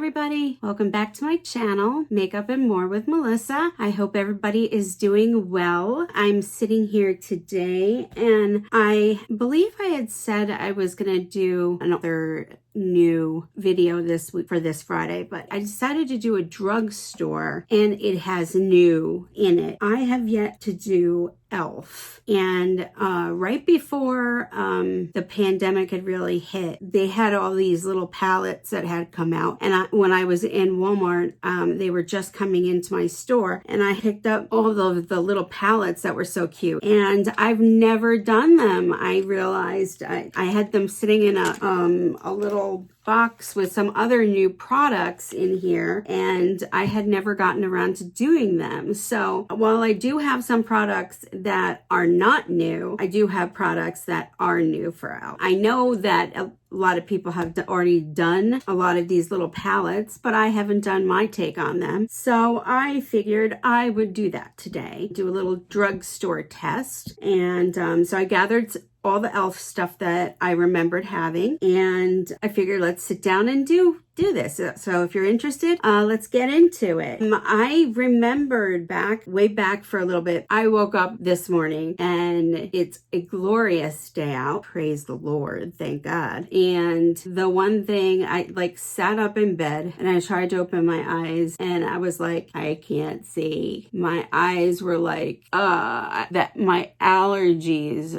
everybody, welcome back to my channel, Makeup and More with Melissa. I hope everybody is doing well. I'm sitting here today and I believe I had said I was gonna do another new video this week for this Friday, but I decided to do a drugstore and it has new in it. I have yet to do e.l.f. And right before the pandemic had really hit, they had all these little palettes that had come out. And when I was in Walmart, they were just coming into my store and I picked up all of the little palettes that were so cute. And I've never done them. I realized I had them sitting in a little box with some other new products in here, and I had never gotten around to doing them. So while I do have some products that are not new, I do have products that are new for e.l.f. I know that a lot of people have already done a lot of these little palettes, but I haven't done my take on them. So I figured I would do that today, do a little drugstore test. And so I gathered all the e.l.f. stuff that I remembered having, and I figured let's sit down and do this. So if you're interested, let's get into it. I remembered way back for a little bit. I woke up this morning and it's a glorious day out. Praise the Lord. Thank God. And the one thing, I sat up in bed and I tried to open my eyes and I was like, I can't see. My eyes were like, that my allergies,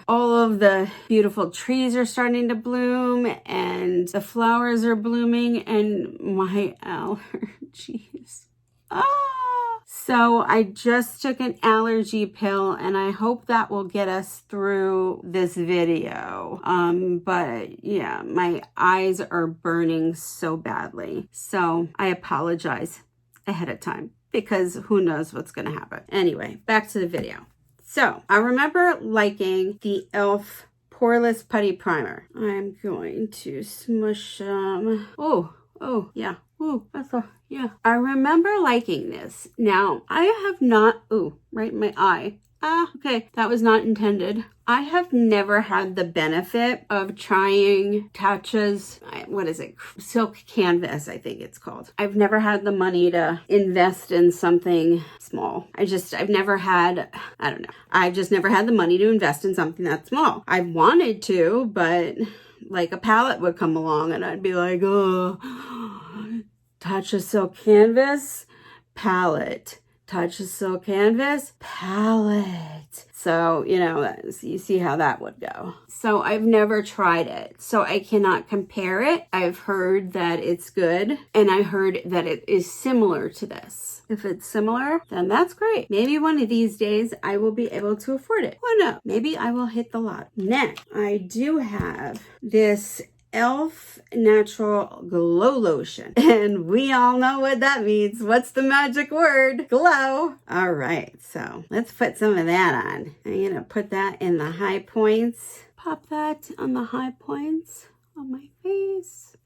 all of the beautiful trees are starting to bloom and the flowers are blooming and my allergies. So I just took an allergy pill and I hope that will get us through this video. But yeah, my eyes are burning so badly. So I apologize ahead of time because who knows what's going to happen. Anyway, back to the video. So I remember liking the e.l.f. Poreless Putty Primer. I'm going to smush some. Oh, yeah. Ooh, that's all. Yeah. I remember liking this. Now, I have not, right in my eye. Okay, that was not intended. I have never had the benefit of trying Tatcha's, what is it? Silk Canvas, I think it's called. I've never had the money to invest in something small. I've never had, I don't know. I've just never had the money to invest in something that small. I wanted to, but like a palette would come along and I'd be like, Tatcha Silk Canvas, palette. Tatcha Silk Canvas, palette. So, you see how that would go. So I've never tried it. So I cannot compare it. I've heard that it's good. And I heard that it is similar to this. If it's similar, then that's great. Maybe one of these days I will be able to afford it. Who knows? Maybe I will hit the lot. Next, I do have this e.l.f. Natural Glow Lotion. And we all know what that means. What's the magic word? Glow. All right, so let's put some of that on. I'm going to put that in the high points. Pop that on the high points on my face.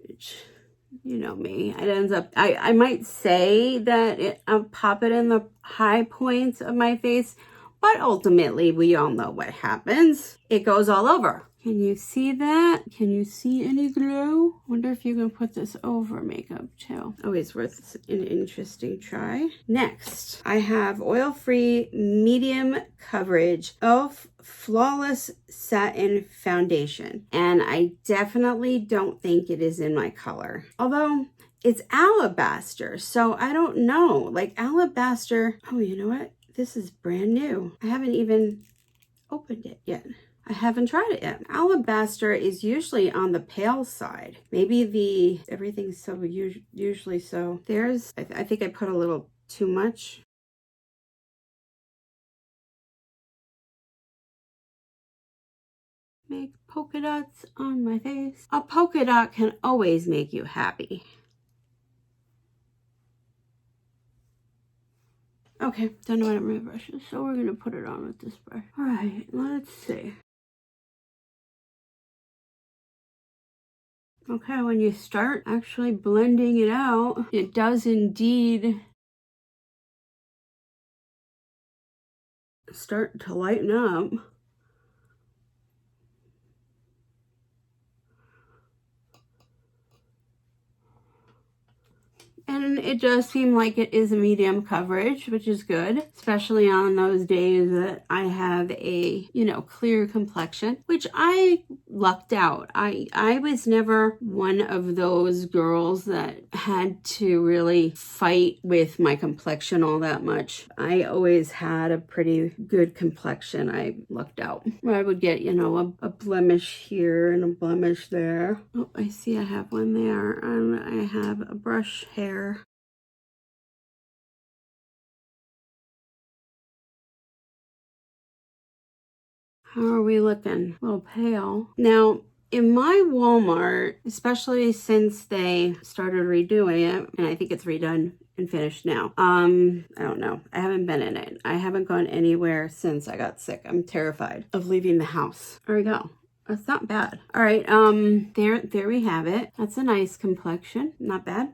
You know me. It ends up, I might say that I'll pop it in the high points of my face, but ultimately we all know what happens. It goes all over. Can you see that? Can you see any glow? Wonder if you can put this over makeup too. Always worth an interesting try. Next, I have oil-free medium coverage e.l.f. Flawless Satin Foundation. And I definitely don't think it is in my color. Although it's alabaster, so I don't know. Like alabaster, you know what? This is brand new. I haven't even opened it yet. I haven't tried it yet. Alabaster is usually on the pale side. Maybe everything's so usually so. I think I put a little too much. Make polka dots on my face. A polka dot can always make you happy. Okay, don't know how to remove brushes, so we're gonna put it on with this brush. All right, let's see. Okay, when you start actually blending it out, it does indeed start to lighten up. and it does seem like it is a medium coverage, which is good, especially on those days that I have a, you know, clear complexion, which I lucked out. I was never one of those girls that had to really fight with my complexion all that much. I always had a pretty good complexion. I lucked out. I would get, you know, a blemish here and a blemish there. Oh, I see I have one there, and I have a brush hair. How are we looking? A little pale. Now, in my Walmart, especially since they started redoing it, and I think it's redone and finished now. I don't know. I haven't been in it. I haven't gone anywhere since I got sick. I'm terrified of leaving the house. There we go. That's not bad. All right, there we have it. That's a nice complexion. Not bad.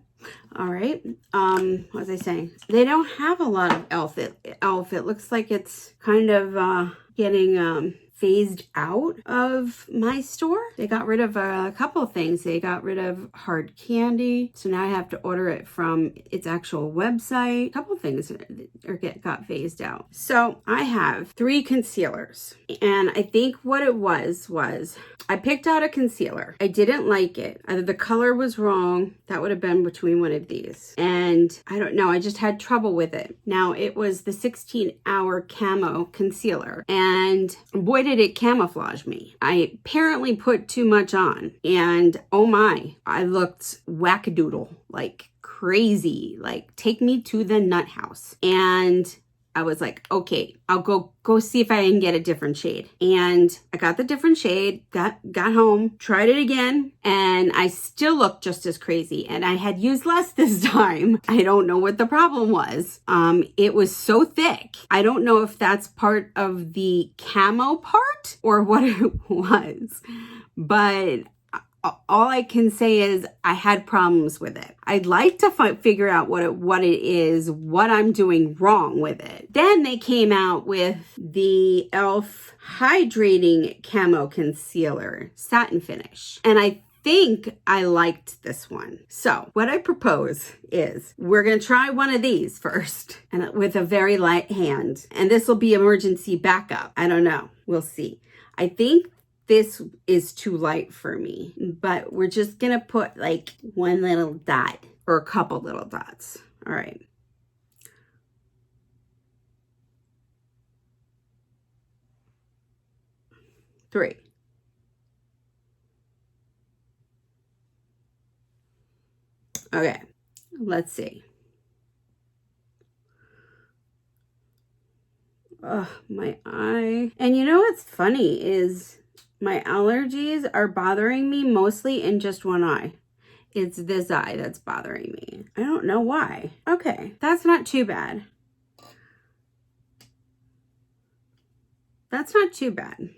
All right. What was I saying? They don't have a lot of e.l.f. It looks like it's kind of getting phased out of my store. They got rid of a couple of things. They got rid of hard candy, so now I have to order it from its actual website. A couple of things got phased out. So I have 3 concealers, and I think what it was I picked out a concealer. I didn't like it. Either the color was wrong. That would have been between one of these. And I don't know. I just had trouble with it. Now, it was the 16-hour camo concealer. And boy, did it camouflage me. I apparently put too much on. And oh my, I looked wackadoodle, like crazy. Like, take me to the nut house. And I was like, okay, I'll go see if I can get a different shade. And I got the different shade, got home, tried it again, and I still looked just as crazy. And I had used less this time. I don't know what the problem was. It was so thick. I don't know if that's part of the camo part or what it was, but all I can say is I had problems with it. I'd like to figure out what it is, what I'm doing wrong with it. Then they came out with the e.l.f. Hydrating Camo Concealer Satin Finish. And I think I liked this one. So what I propose is we're going to try one of these first, and with a very light hand. And this will be emergency backup. I don't know. We'll see. I think this is too light for me, but we're just gonna put like one little dot or a couple little dots. All right. Three. Okay, let's see. Oh, my eye. And you know what's funny is my allergies are bothering me mostly in just one eye. It's this eye that's bothering me. I don't know why. Okay, that's not too bad. That's not too bad.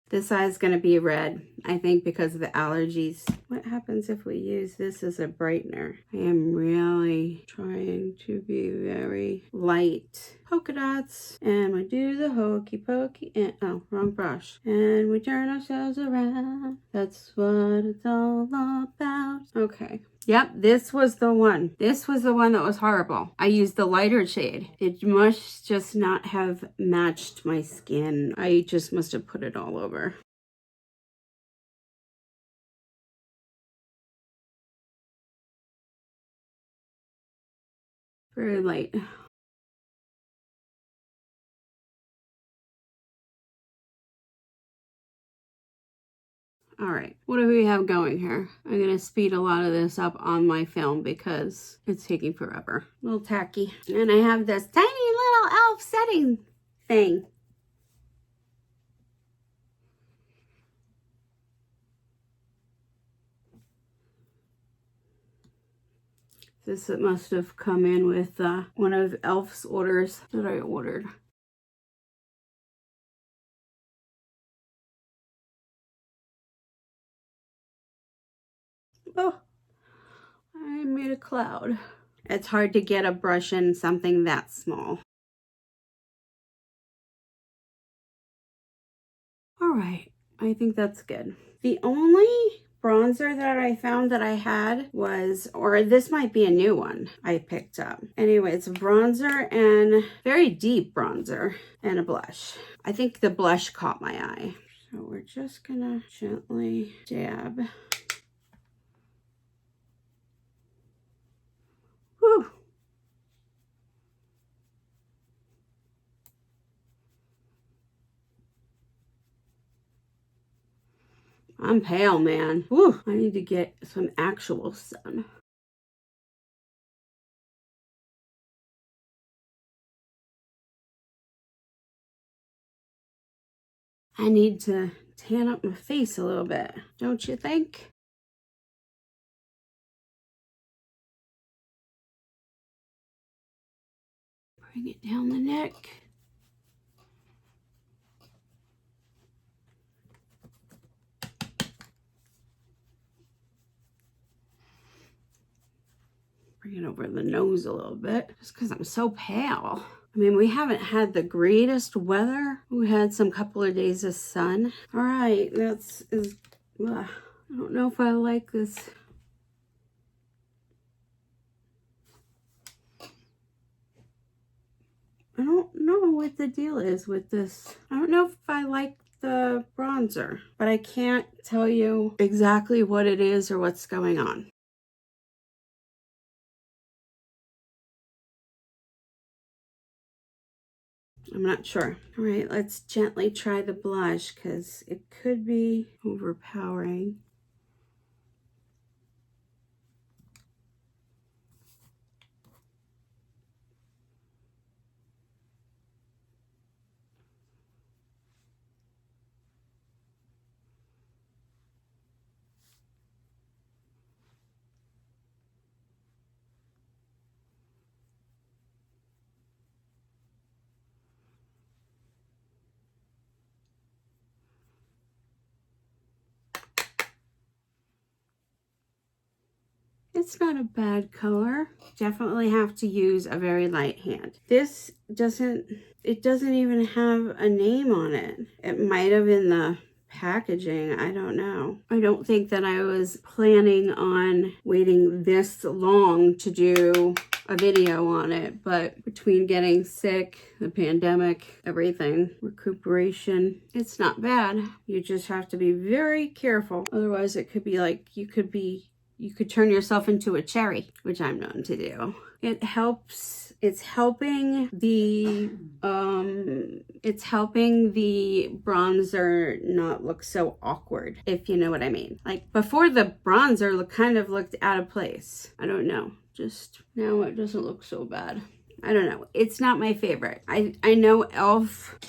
This eye is going to be red, I think, because of the allergies. What happens if we use this as a brightener? I am really trying to be very light. Polka dots. And we do the hokey pokey. And, oh, wrong brush. And we turn ourselves around. That's what it's all about. Okay. Yep, this was the one. This was the one that was horrible. I used the lighter shade. It must just not have matched my skin. I just must have put it all over. Very light. All right, what do we have going here? I'm gonna speed a lot of this up on my film because it's taking forever. A little tacky. And I have this tiny little e.l.f. setting thing. This must have come in with one of e.l.f.'s orders that I ordered. Oh, I made a cloud. It's hard to get a brush in something that small. All right, I think that's good. The only bronzer that I found that I had was, or this might be a new one I picked up. Anyway, it's a bronzer and very deep bronzer and a blush. I think the blush caught my eye. So we're just gonna gently dab. Whew. I'm pale, man. Whew. I need to get some actual sun. I need to tan up my face a little bit, don't you think? Bring it down the neck. Bring it over the nose a little bit, just because I'm so pale. I mean, we haven't had the greatest weather. We had some couple of days of sun. All right, I don't know if I like this. I don't know what the deal is with this. I don't know if I like the bronzer, but I can't tell you exactly what it is or what's going on. I'm not sure. All right, let's gently try the blush because it could be overpowering. It's not a bad color. Definitely have to use a very light hand. This doesn't even have a name on it. It might have in the packaging. I don't know. I don't think that I was planning on waiting this long to do a video on it, but between getting sick, the pandemic, everything, recuperation, it's not bad. You just have to be very careful. Otherwise it could be like, you could turn yourself into a cherry, which I'm known to do. It helps, it's helping the bronzer not look so awkward, if you know what I mean. Like before, the bronzer kind of looked out of place. I don't know, just now it doesn't look so bad. I don't know, it's not my favorite. I know e.l.f.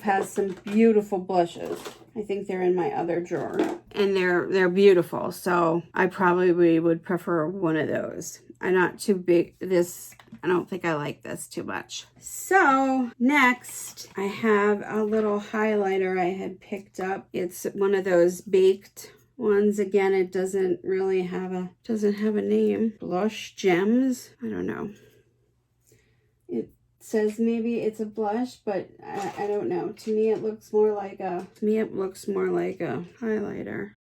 has some beautiful blushes. I think they're in my other drawer, and they're beautiful. So I probably would prefer one of those. I'm not too big. I don't think I like this too much. So next I have a little highlighter I had picked up. It's one of those baked ones. Again, it doesn't really have a name. Blush Gems. I don't know. It says maybe it's a blush, but I don't know. To me, it looks more like a highlighter.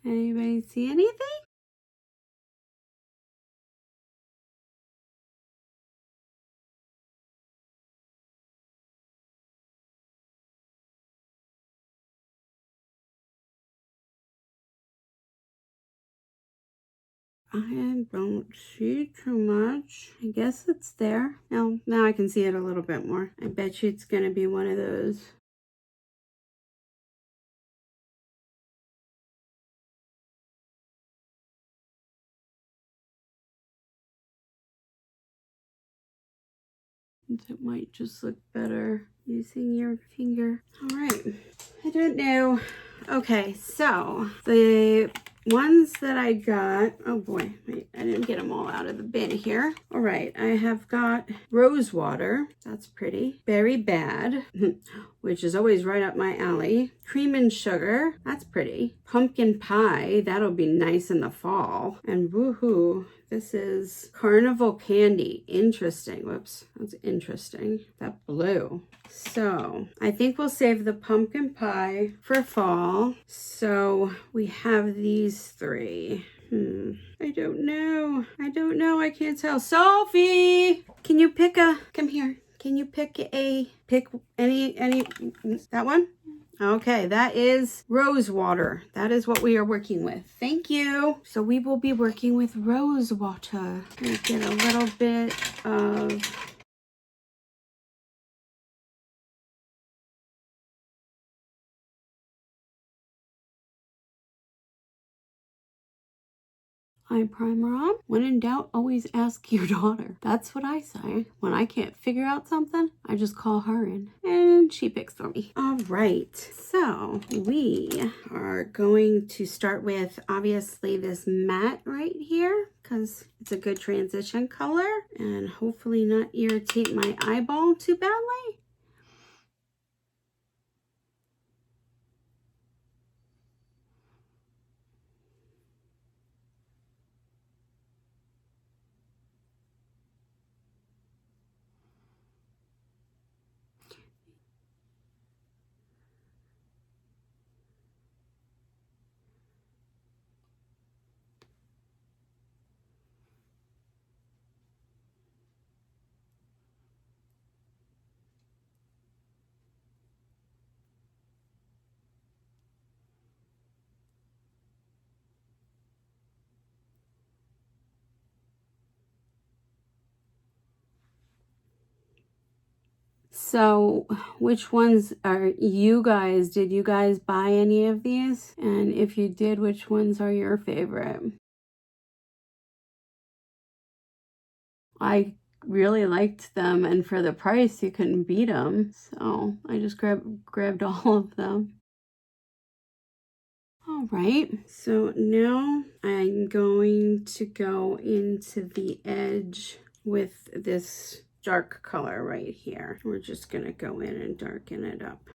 Anybody see anything? I don't see too much. I guess it's there. Now I can see it a little bit more. I bet you it's gonna be one of those. It might just look better using your finger. All right, I don't know. Okay, so the ones that I got, oh boy, wait, I didn't get them all out of the bin here. All right, I have got rose water. That's pretty. Berry bad, which is always right up my alley. Cream and sugar. That's pretty. Pumpkin pie. That'll be nice in the fall. And woohoo. This is carnival candy. Interesting. Whoops. That's interesting. That blue. So I think we'll save the pumpkin pie for fall. So we have these three. I don't know. I can't tell. Sophie, can you pick come here. Can you pick any, that one? Okay, that is rose water. That is what we are working with. Thank you. So we will be working with rose water. Let me get a little bit of eye primer on. When in doubt, always ask your daughter. That's what I say. When I can't figure out something, I just call her in and she picks for me. All right, so we are going to start with obviously this matte right here because it's a good transition color and hopefully not irritate my eyeball too badly. So which ones are you guys, did you guys buy any of these? And if you did, which ones are your favorite? I really liked them, and for the price you couldn't beat them, so I just grabbed all of them. All right, so now I'm going to go into the edge with this dark color right here. We're just gonna go in and darken it up.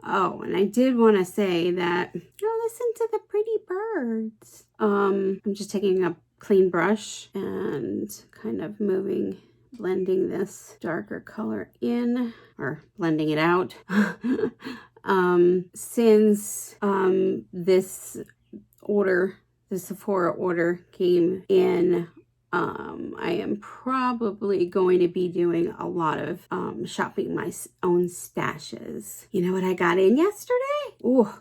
Oh, and I did want to say that, oh, listen to the pretty birds. I'm just taking a clean brush and kind of blending this darker color in, or blending it out. Since this order, the Sephora order came in, I am probably going to be doing a lot of shopping my own stashes. You know what I got in yesterday? Oh,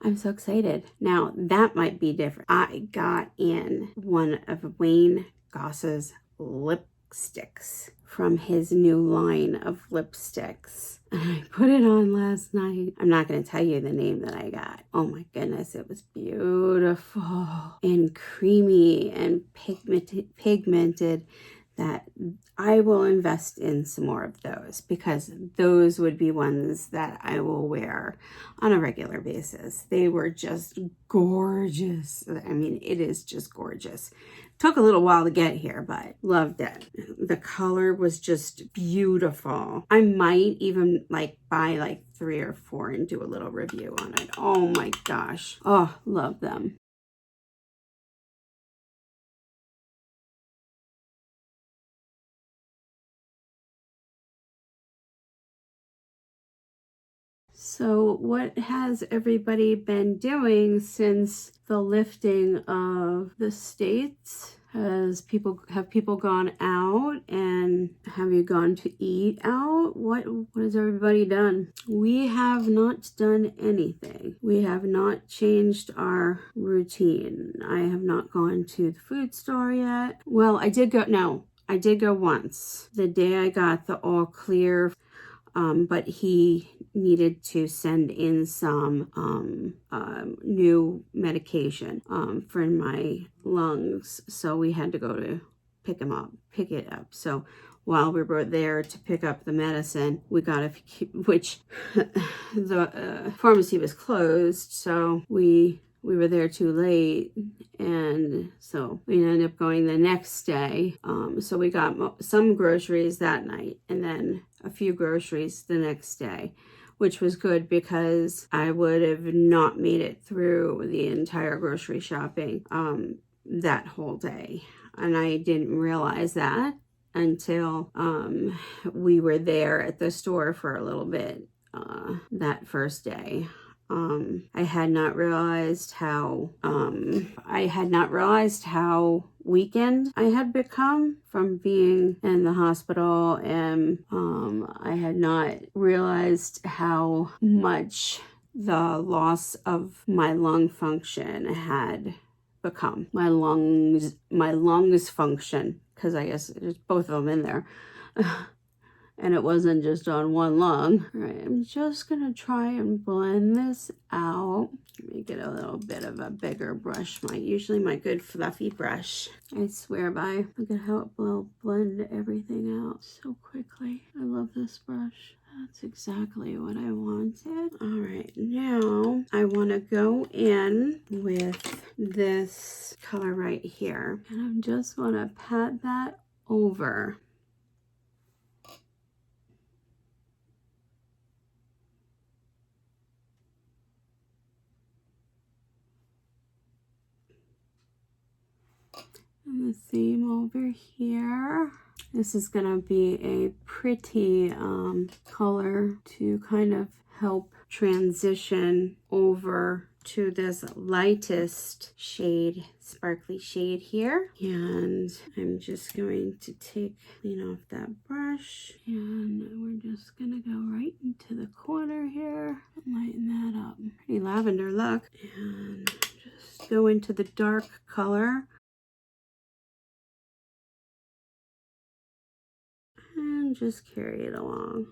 I'm so excited. Now, that might be different. I got in one of Wayne Goss's lipsticks from his new line of lipsticks. And I put it on last night. I'm not going to tell you the name that I got. Oh my goodness, it was beautiful and creamy and pigmented that I will invest in some more of those, because those would be ones that I will wear on a regular basis. They were just gorgeous. I mean, it is just gorgeous. Took a little while to get here, but loved it. The color was just beautiful. I might even buy 3 or 4 and do a little review on it. Oh my gosh. Oh, love them. So what has everybody been doing since the lifting of the states? Have people gone out, and have you gone to eat out? What has everybody done? We have not done anything. We have not changed our routine. I have not gone to the food store yet. Well, I did go once. The day I got the all clear, but he needed to send in some new medication for my lungs, so we had to go to pick it up. So while we were there to pick up the medicine, we got which the pharmacy was closed, so we were there too late, and so we ended up going the next day. So we got some groceries that night, and then a few groceries the next day, which was good because I would have not made it through the entire grocery shopping that whole day. And I didn't realize that until we were there at the store for a little bit that first day. I had not realized how weakened I had become from being in the hospital, and I had not realized how much the loss of my lung function had become. My lungs function, because I guess there's both of them in there. And it wasn't just on one lung. All right, I'm just gonna try and blend this out. Let me get a little bit of a bigger brush, usually my good fluffy brush. I swear by. Look at how it will blend everything out so quickly. I love this brush. That's exactly what I wanted. All right, now I want to go in with this color right here. And I just want to pat that over. And the same over here. This is gonna be a pretty color to kind of help transition over to this lightest shade, sparkly shade here. And I'm just going to clean off that brush, and we're just gonna go right into the corner here and lighten that up. Pretty lavender look. And just go into the dark color. And just carry it along.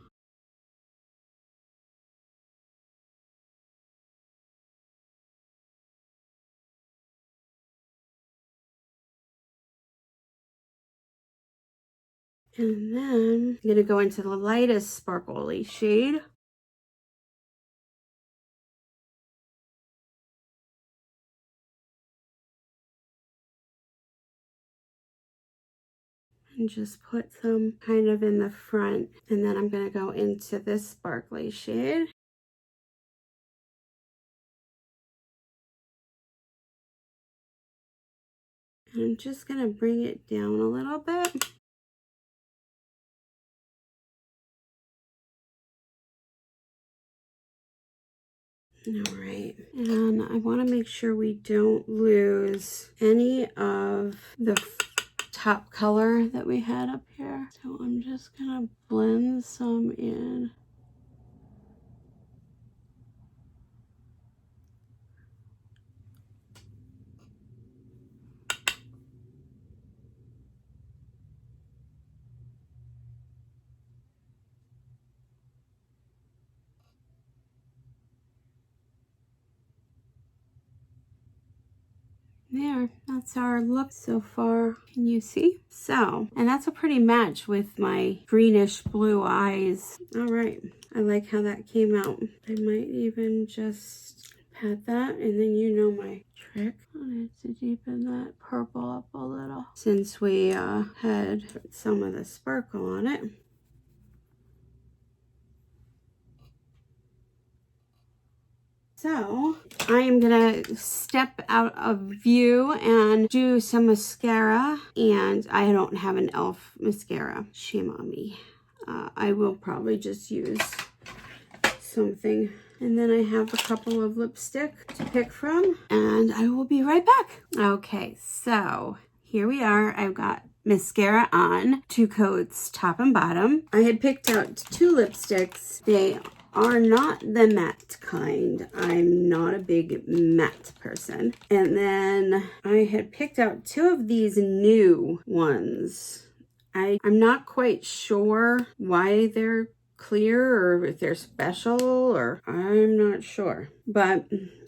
And then I'm going to go into the lightest sparkly shade. And just put some kind of in the front. And then I'm going to go into this sparkly shade. And I'm just going to bring it down a little bit. All right, and I want to make sure we don't lose any of the top color that we had up here. So I'm just going to blend some in. There, that's our look so far. Can you see? So, and that's a pretty match with my greenish blue eyes. All right, I like how that came out. I might even just pat that, and then you know my trick. I wanted to deepen that purple up a little since we had some of the sparkle on it. So I am gonna step out of view and do some mascara, and I don't have an e.l.f. mascara. Shame on me. I will probably just use something. And then I have a couple of lipstick to pick from, and I will be right back. Okay, so here we are. I've got mascara on, 2 coats, top and bottom. I had picked out 2 lipsticks. They are not the matte kind. I'm not a big matte person. And then I had picked out 2 of these new ones. I'm not quite sure why they're clear or if they're special, or I'm not sure. But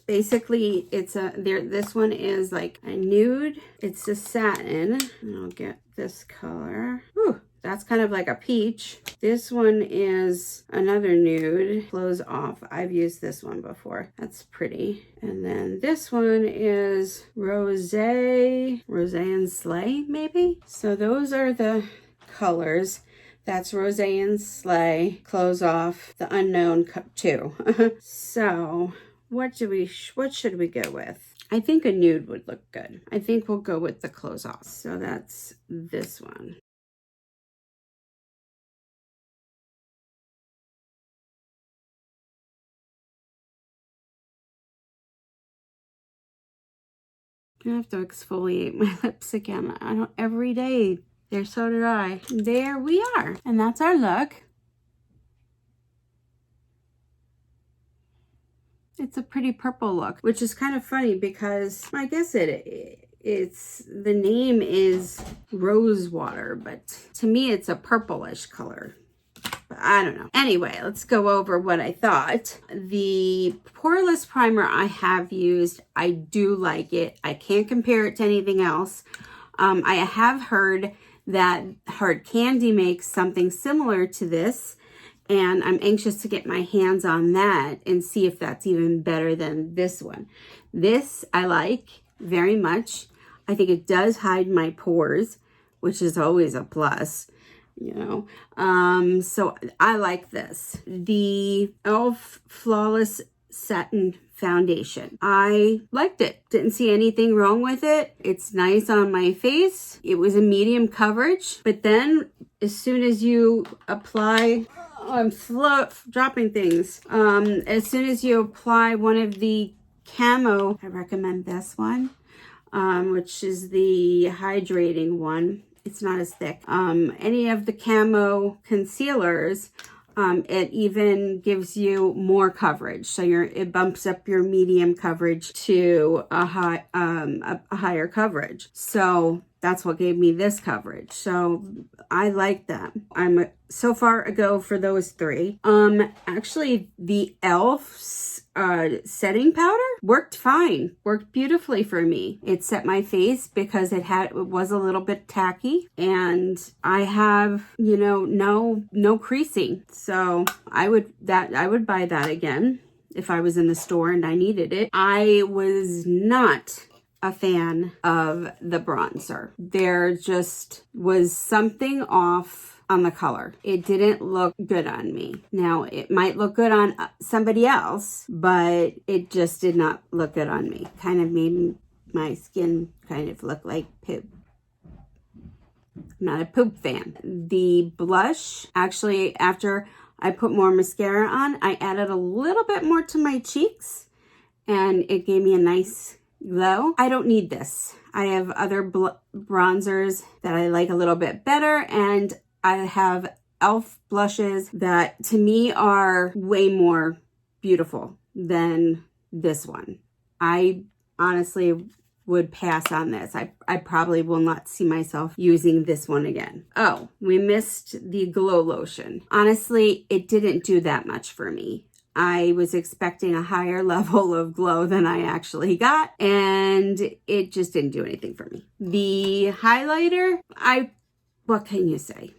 basically this one is like a nude. It's a satin. I'll get this color. Ooh, that's kind of like a peach. This one is another nude. Close off. I've used this one before. That's pretty. And then this one is Rosé and Slay, maybe? So those are the colors. That's Rosé and Slay. Close off. The Unknown Cup 2. So what should we go with? I think a nude would look good. I think we'll go with the close off. So that's this one. I have to exfoliate my lips again. I don't every day. There, so did I. There we are. And that's our look. It's a pretty purple look, which is kind of funny because I guess it's the name is rose water, but to me it's a purplish color. But I don't know. Anyway, let's go over what I thought. The Poreless primer I have used. I do like it. I can't compare it to anything else. I have heard that Hard Candy makes something similar to this, and I'm anxious to get my hands on that and see if that's even better than this one. This I like very much. I think it does hide my pores, which is always a plus, you know. So I like this. The e.l.f. Flawless Satin Foundation. I liked it. Didn't see anything wrong with it. It's nice on my face. It was a medium coverage, but then as soon as you apply, I'm dropping things. As soon as you apply one of the camo, I recommend this one, which is the hydrating one. It's not as thick. Any of the camo concealers, it even gives you more coverage. So it bumps up your medium coverage to a higher coverage. So that's what gave me this coverage. So I like them. I'm so far a go for those 3. Actually the e.l.f.'s setting powder worked fine. Worked beautifully for me. It set my face because it was a little bit tacky, and I have, you know, no creasing. So I would buy that again if I was in the store and I needed it. I was not a fan of the bronzer. There just was something off on the color. It didn't look good on me. Now, it might look good on somebody else, but it just did not look good on me. Kind of made my skin kind of look like poop. I'm not a poop fan. The blush, actually, after I put more mascara on, I added a little bit more to my cheeks, and it gave me a nice glow. I don't need this. I have other bronzers that I like a little bit better, and I have e.l.f. blushes that to me are way more beautiful than this one. I honestly would pass on this. I probably will not see myself using this one again. Oh, we missed the Glow Lotion. Honestly, it didn't do that much for me. I was expecting a higher level of glow than I actually got, and it just didn't do anything for me. The highlighter, what can you say?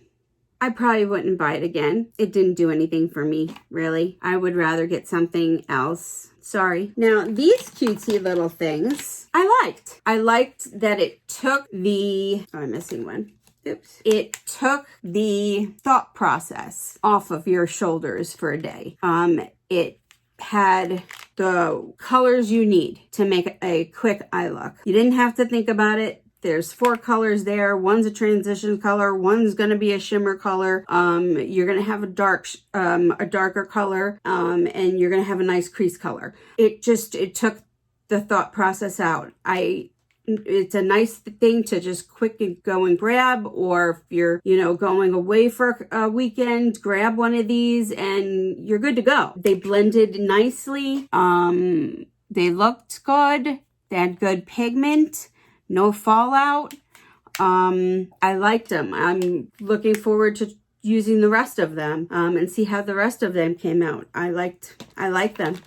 I probably wouldn't buy it again. It didn't do anything for me, really. I would rather get something else. Sorry. Now, these cutesy little things, I liked. I liked that it took the, oh, I'm missing one. Oops. It took the thought process off of your shoulders for a day. It had the colors you need to make a quick eye look. You didn't have to think about it. There's 4 colors there. One's a transition color. One's going to be a shimmer color. You're going to have a darker color. And you're going to have a nice crease color. It took the thought process out. it's a nice thing to just quick and go and grab, or if you're, going away for a weekend, grab one of these and you're good to go. They blended nicely. They looked good. They had good pigment, no fallout. I liked them. I'm looking forward to using the rest of them, and see how the rest of them came out. I like them.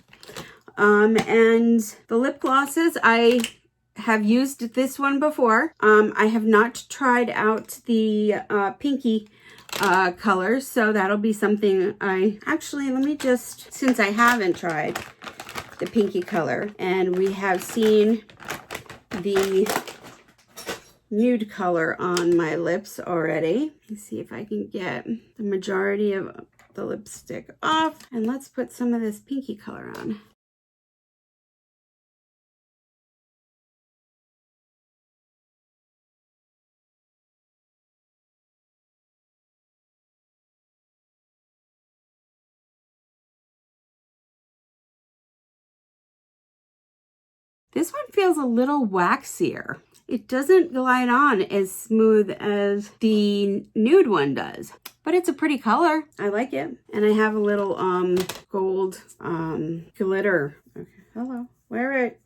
And the lip glosses, I have used this one before. I have not tried out the pinky colors, so that'll be something let me just, since I haven't tried the pinky color, and we have seen the nude color on my lips already. Let's see if I can get the majority of the lipstick off, and let's put some of this pinky color on. This one feels a little waxier. It doesn't glide on as smooth as the nude one does, but it's a pretty color. I like it. And I have a little gold glitter. Okay. Hello. Wear it.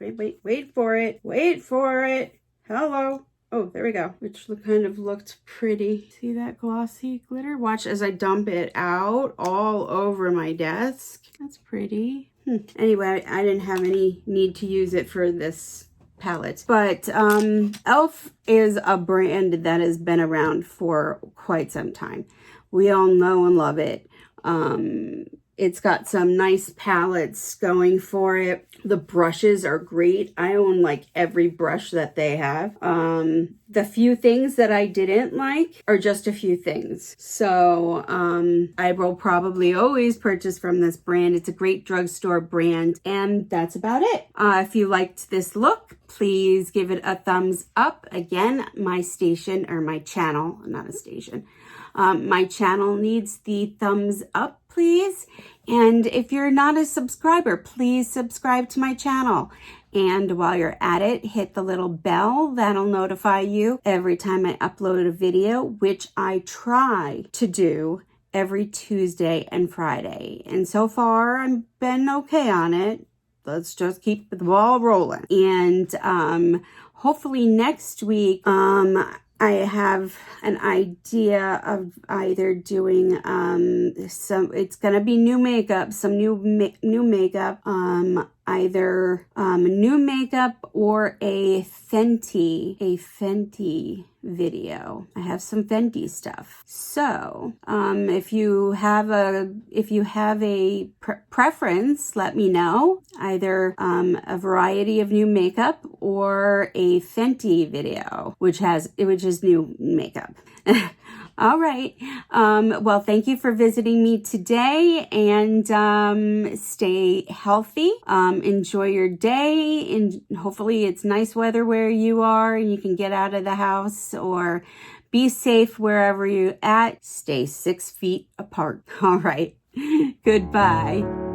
Wait for it. Wait for it. Hello. Oh, there we go. Which kind of looked pretty. See that glossy glitter? Watch as I dump it out all over my desk. That's pretty. Anyway, I didn't have any need to use it for this palette. But e.l.f. is a brand that has been around for quite some time. We all know and love it. It's got some nice palettes going for it. The brushes are great. I own like every brush that they have. The few things that I didn't like are just a few things. So I will probably always purchase from this brand. It's a great drugstore brand. And that's about it. If you liked this look, please give it a thumbs up. Again, my channel, not a station. My channel needs the thumbs up, please. And if you're not a subscriber, please subscribe to my channel. And while you're at it, hit the little bell. That'll notify you every time I upload a video, which I try to do every Tuesday and Friday. And so far, I've been okay on it. Let's just keep the ball rolling. And hopefully next week, I have an idea of either doing it's gonna be new makeup, some new makeup, either new makeup or a Fenty video. I have some Fenty stuff. So if you have a preference, let me know. Either a variety of new makeup or a Fenty video, which is new makeup. All right. Well, thank you for visiting me today, and stay healthy. Enjoy your day, and hopefully it's nice weather where you are and you can get out of the house, or be safe wherever you're at. Stay 6 feet apart. All right. Goodbye.